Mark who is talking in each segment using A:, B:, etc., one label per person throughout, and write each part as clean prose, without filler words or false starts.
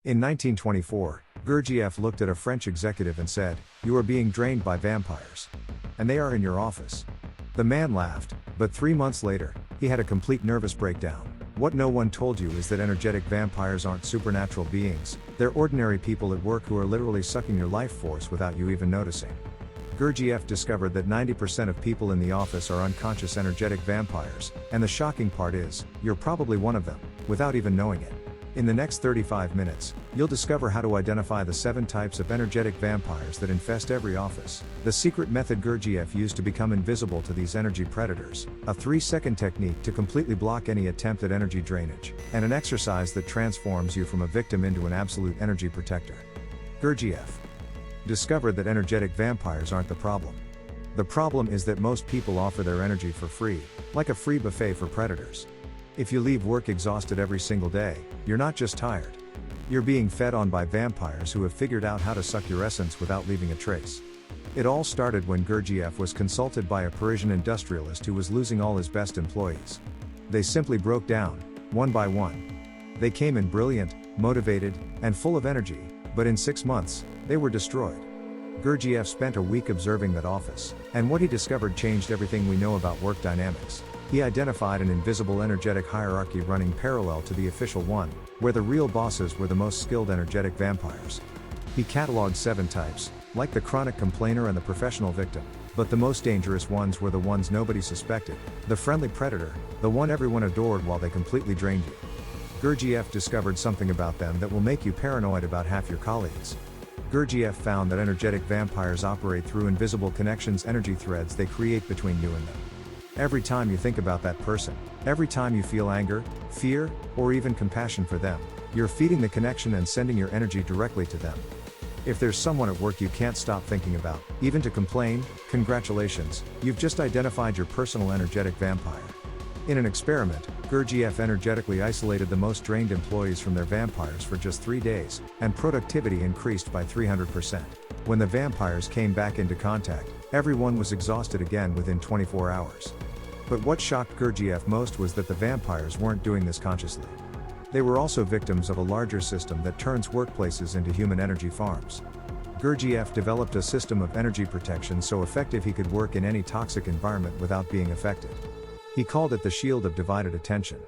A: In 1924, Gurdjieff looked at a French executive and said, "You are being drained by vampires. And they are in your office." The man laughed, but 3 months later, he had a complete nervous breakdown. What no one told you is that energetic vampires aren't supernatural beings, they're ordinary people at work who are literally sucking your life force without you even noticing. Gurdjieff discovered that 90% of people in the office are unconscious energetic vampires, and the shocking part is, you're probably one of them, without even knowing it. In the next 35 minutes, you'll discover how to identify the 7 types of energetic vampires that infest every office, the secret method Gurdjieff used to become invisible to these energy predators, a 3-second technique to completely block any attempt at energy drainage, and an exercise that transforms you from a victim into an absolute energy protector. Gurdjieff discovered that energetic vampires aren't the problem. The problem is that most people offer their energy for free, like a free buffet for predators. If you leave work exhausted every single day, you're not just tired. You're being fed on by vampires who have figured out how to suck your essence without leaving a trace. It all started when Gurdjieff was consulted by a Parisian industrialist who was losing all his best employees. They simply broke down, one by one. They came in brilliant, motivated, and full of energy, but in 6 months, they were destroyed. Gurdjieff spent a week observing that office, and what he discovered changed everything we know about work dynamics. He identified an invisible energetic hierarchy running parallel to the official one, where the real bosses were the most skilled energetic vampires. He cataloged 7 types, like the chronic complainer and the professional victim, but the most dangerous ones were the ones nobody suspected, the friendly predator, the one everyone adored while they completely drained you. Gurdjieff discovered something about them that will make you paranoid about half your colleagues. Gurdjieff found that energetic vampires operate through invisible connections, energy threads they create between you and them. Every time you think about that person, every time you feel anger, fear, or even compassion for them, you're feeding the connection and sending your energy directly to them. If there's someone at work you can't stop thinking about, even to complain, congratulations, you've just identified your personal energetic vampire. In an experiment, Gurdjieff energetically isolated the most drained employees from their vampires for just 3 days, and productivity increased by 300%. When the vampires came back into contact, everyone was exhausted again within 24 hours. But what shocked Gurdjieff most was that the vampires weren't doing this consciously. They were also victims of a larger system that turns workplaces into human energy farms. Gurdjieff developed a system of energy protection so effective he could work in any toxic environment without being affected. He called it the shield of divided attention.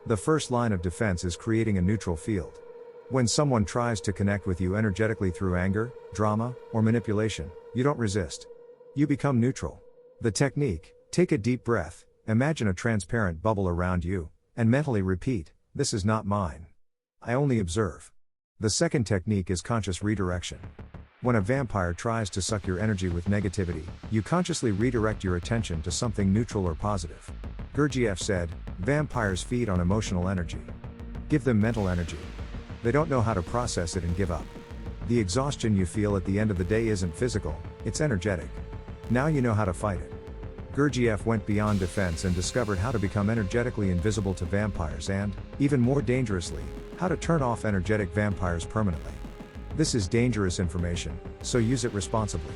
A: The first line of defense is creating a neutral field. When someone tries to connect with you energetically through anger, drama, or manipulation, you don't resist. You become neutral. The technique: take a deep breath, imagine a transparent bubble around you, and mentally repeat, "This is not mine. I only observe." The second technique is conscious redirection. When a vampire tries to suck your energy with negativity, you consciously redirect your attention to something neutral or positive. Gurdjieff said, "Vampires feed on emotional energy. Give them mental energy. They don't know how to process it and give up. The exhaustion you feel at the end of the day isn't physical, it's energetic. Now you know how to fight it." Gurdjieff went beyond defense and discovered how to become energetically invisible to vampires and, even more dangerously, how to turn off energetic vampires permanently. This is dangerous information, so use it responsibly.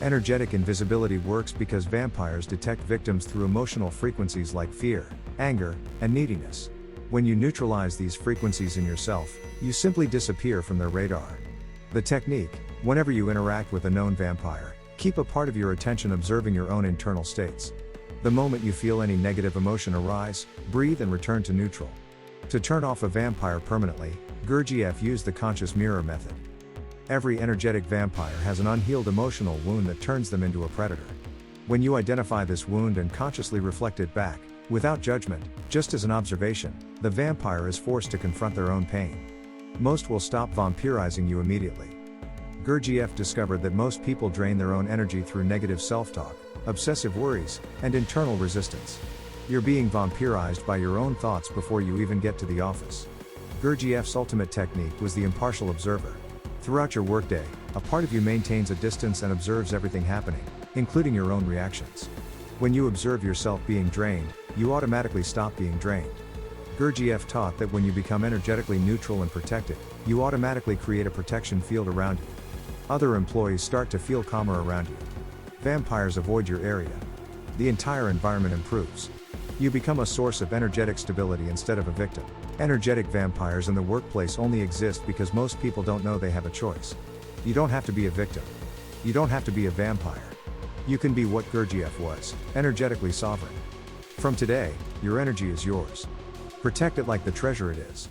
A: Energetic invisibility works because vampires detect victims through emotional frequencies like fear, anger, and neediness. When you neutralize these frequencies in yourself, you simply disappear from their radar. The technique: whenever you interact with a known vampire, keep a part of your attention observing your own internal states. The moment you feel any negative emotion arise, breathe and return to neutral. To turn off a vampire permanently, Gurdjieff used the conscious mirror method. Every energetic vampire has an unhealed emotional wound that turns them into a predator. When you identify this wound and consciously reflect it back, without judgment, just as an observation, the vampire is forced to confront their own pain. Most will stop vampirizing you immediately. Gurdjieff discovered that most people drain their own energy through negative self-talk, obsessive worries, and internal resistance. You're being vampirized by your own thoughts before you even get to the office. Gurdjieff's ultimate technique was the impartial observer. Throughout your workday, a part of you maintains a distance and observes everything happening, including your own reactions. When you observe yourself being drained, you automatically stop being drained. Gurdjieff taught that when you become energetically neutral and protected, you automatically create a protection field around you. Other employees start to feel calmer around you. Vampires avoid your area. The entire environment improves. You become a source of energetic stability instead of a victim. Energetic vampires in the workplace only exist because most people don't know they have a choice. You don't have to be a victim. You don't have to be a vampire. You can be what Gurdjieff was, energetically sovereign. From today, your energy is yours. Protect it like the treasure it is.